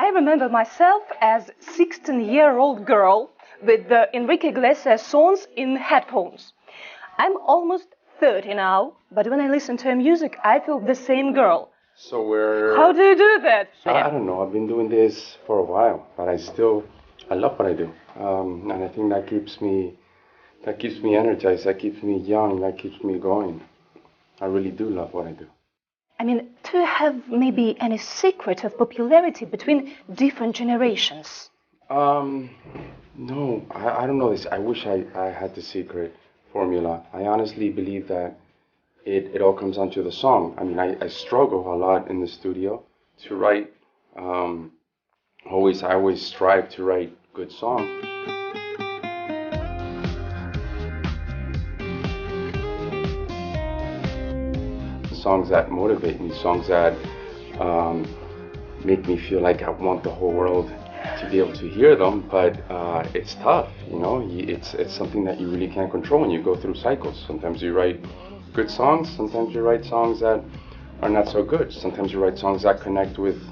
I remember myself as 16-year-old girl with the Enrique Iglesias songs in headphones. I'm almost 30 now, but when I listen to her music, I feel the same girl. So we're... How do you do that? I don't know. I've been doing this for a while, but I love what I do. And I think that keeps me energized, that keeps me young, that keeps me going. I really do love what I do. I mean, do you have maybe any secret of popularity between different generations? No, I don't know this. I wish I had the secret formula. I honestly believe that it all comes down to the song. I mean, I struggle a lot in the studio to write. I always strive to write good songs. Songs that motivate me, songs that make me feel like I want the whole world to be able to hear them, but it's tough, you know. It's something that you really can't control when you go through cycles. Sometimes you write good songs, sometimes you write songs that are not so good. Sometimes you write songs that connect with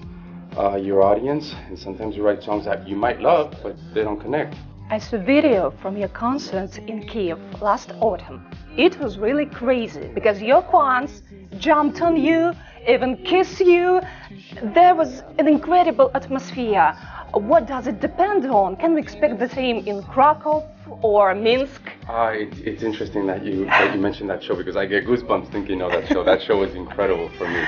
your audience, and sometimes you write songs that you might love, but they don't connect. I saw a video from your concert in Kiev last autumn. It was really crazy because your fans jumped on you, even kissed you. There was an incredible atmosphere. What does it depend on? Can we expect the same in Krakow or Minsk? It's interesting that you mentioned that show, because I get goosebumps thinking of that show. That show was incredible for me.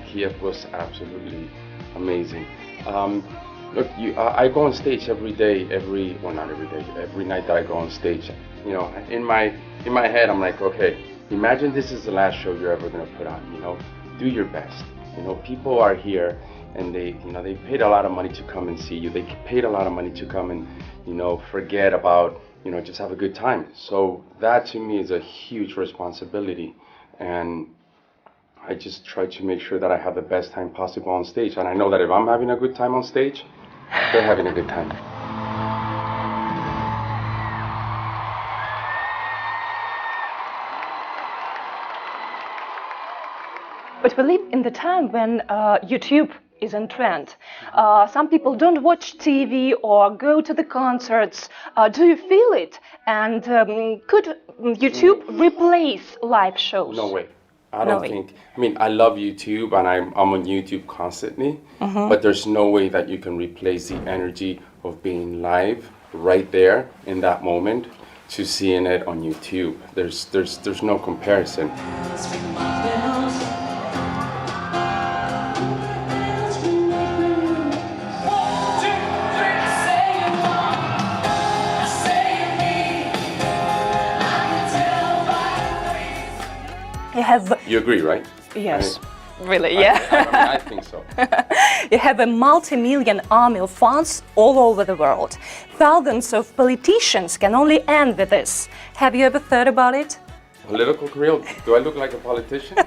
Kiev was absolutely amazing. Look, I go on stage every night that I go on stage. You know, in my head, I'm like, okay, imagine this is the last show you're ever gonna put on. You know, do your best. You know, people are here, and they paid a lot of money to come and see you. They paid a lot of money to come and, you know, forget about, you know, just have a good time. So that to me is a huge responsibility, and I just try to make sure that I have the best time possible on stage. And I know that if I'm having a good time on stage, they're having a good time. But we live in the time when YouTube is in trend. Some people don't watch TV or go to the concerts. Do you feel it? And could YouTube replace live shows? No way. I don't think. I mean, I love YouTube, and I'm on YouTube constantly. But there's no way that you can replace the energy of being live right there in that moment to seeing it on YouTube. There's no comparison. You agree, right? Yes, really, yeah. I think so. You have a multi-million army of fans all over the world. Thousands of politicians can only end with this. Have you ever thought about it? Political career? Do I look like a politician?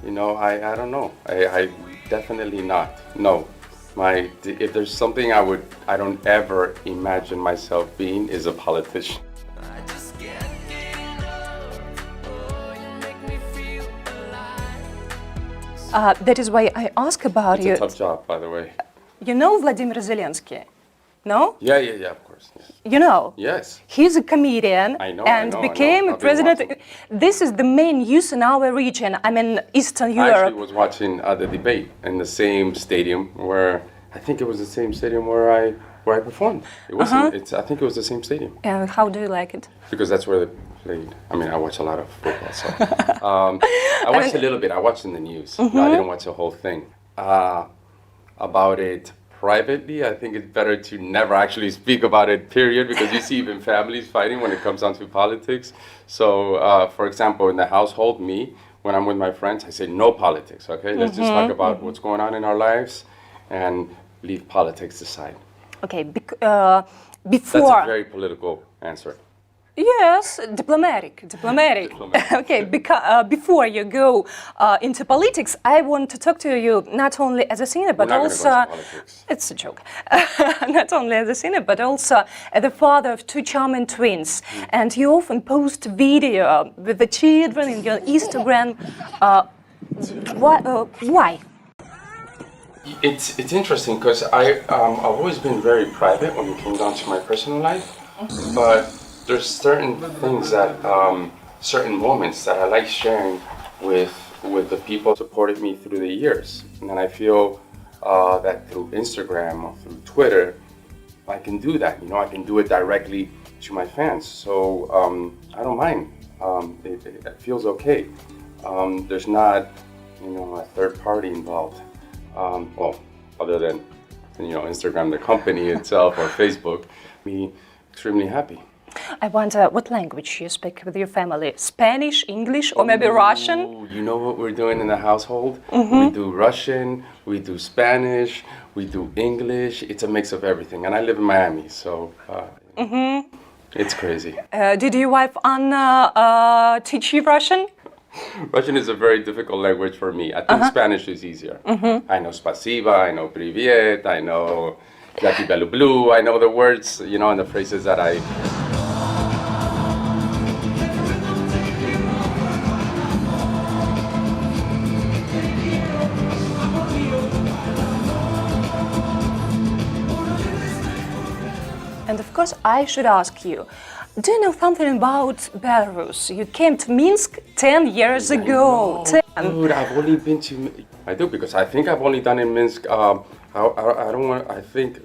You know, I don't know. I definitely not. No. If there's something I don't ever imagine myself being, is a politician. That is why I ask about you. It's a tough job, by the way. You know Vladimir Zelensky? No? Yeah, of course. Yes. You know? Yes. He's a comedian became a president. This is the main news in our region. I mean, Eastern Europe. I actually was watching the debate in the same stadium where, I think it was the same stadium where I performed. It wasn't. I think it was the same stadium. And how do you like it? Because that's where they played. I mean, I watch a lot of football, so I watched a little bit. I watched in the news. No, I didn't watch the whole thing. About it privately, I think it's better to never actually speak about it, period, because you see even families fighting when it comes down to politics. So, for example, in the household, when I'm with my friends, I say no politics, okay? Let's just talk about what's going on in our lives and leave politics aside. Okay, before... That's a very political answer. Yes, diplomatic. Okay, because before you go into politics, I want to talk to you not only as a singer, but also it's a joke. Not only as a singer, but also as the father of two charming twins. And you often post video with the children in your Instagram. Why? It's interesting because I've always been very private when it came down to my personal life, but there's certain things that certain moments that I like sharing with the people who supported me through the years, and I feel that through Instagram or through Twitter, I can do that. You know, I can do it directly to my fans, so I don't mind. It feels okay. There's not, you know, a third party involved. Well, other than, you know, Instagram, the company itself, or Facebook, me extremely happy. I wonder what language you speak with your family? Spanish, English, or maybe Russian? You know what we're doing in the household? We do Russian, we do Spanish, we do English. It's a mix of everything. And I live in Miami, so it's crazy. Did your wife Anna teach you Russian? Russian is a very difficult language for me. I think Spanish is easier. I know spasiba, I know privyet, I know jaki belu blue, I know the words, you know, and the phrases that I... And of course, I should ask you, do you know something about Belarus? You came to Minsk 10 years ago. Dude, I've only been to... I do, because I think I've only done in Minsk, I don't want, I think,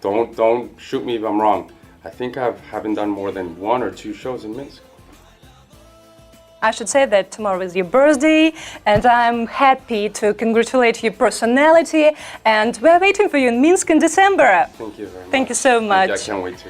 don't shoot me if I'm wrong. I think I haven't done more than 1 or 2 shows in Minsk. I should say that tomorrow is your birthday, and I'm happy to congratulate your personality, and we're waiting for you in Minsk in December. Thank you very much. Thank you so much. I can't wait to.